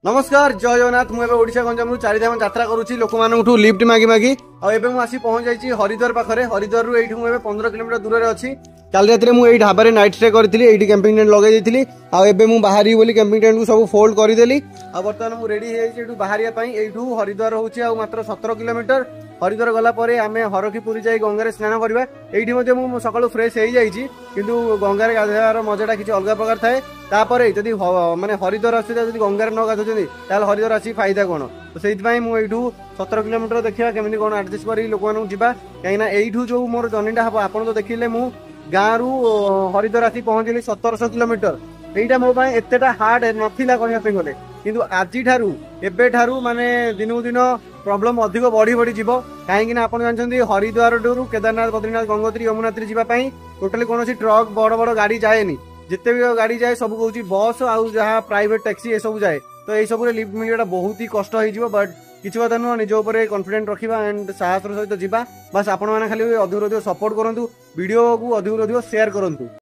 नमस्कार जय जगन्नाथ मुझे ओडिशा गंजाम चारिधाम यात्रा करुच्ची लोक मानू लिफ्ट मागी मागी आसी पहुंच जाइए हरिद्वार पाखे हरिद्वार रु 15 किलोमीटर दूर अच्छी काल रात मुझे ढाबा नाइट स्टे करी कैंपिंग टेंट लगे मुझे बाहर बोली कैंपिंग टेंट को सब फोल्ड करदेली बर्तमान मुझे रेडी बाहर यू हरिद्वार हूँ मात्र 17 किलोमीटर हरिद्वार गलापर आम हरखीपुरी जाए गंगार स्नान करवा ये सकालू फ्रेश हो जाइए किंतु गंगार गाधोर मजाटा किसी अलग प्रकार थाए तापर जदि माने हरिद्वार आस गंगार न गाधुଛନ୍ତି हरिद्वार आसी फायदा कौन तो से मुझे 17 किलोमीटर देखा केमी कौन आडजस्ट कर लोक मानू जा कहीं जो मोर जर्नीटा हम आप तो देखिले मु गाँव रु हरिद्वार आसी पहुँचली 1700 किलोमीटर यहीटा मो एतेटा हार्ड नाला कहते गले किंतु आज एबेठारू माने दिनू दिन प्रॉब्लम अधिक बढ़ी बढ़ी जीव कहीं आप जानते हरिद्वार टू केदारनाथ बद्रीनाथ गंगोत्री यमुनोत्री जावाई टोटाली कौन ट्रक बड़ बड़ गाड़ी जाएनि जिते भी गाड़ी जाए सब कौन बस आउ जहाँ प्राइवेट टैक्सी ये सब जाए तो यही सब लिफ्ट मिलवाटा बहुत ही कष्ट हो बट किसी बात नुह निज उपर कॉन्फिडेंट रखा एंड साहस सहित जावा बस आपण मैंने खाली अधिक अधिक सपोर्ट करूँ वीडियो को अधिक अधिक शेयर करूँ।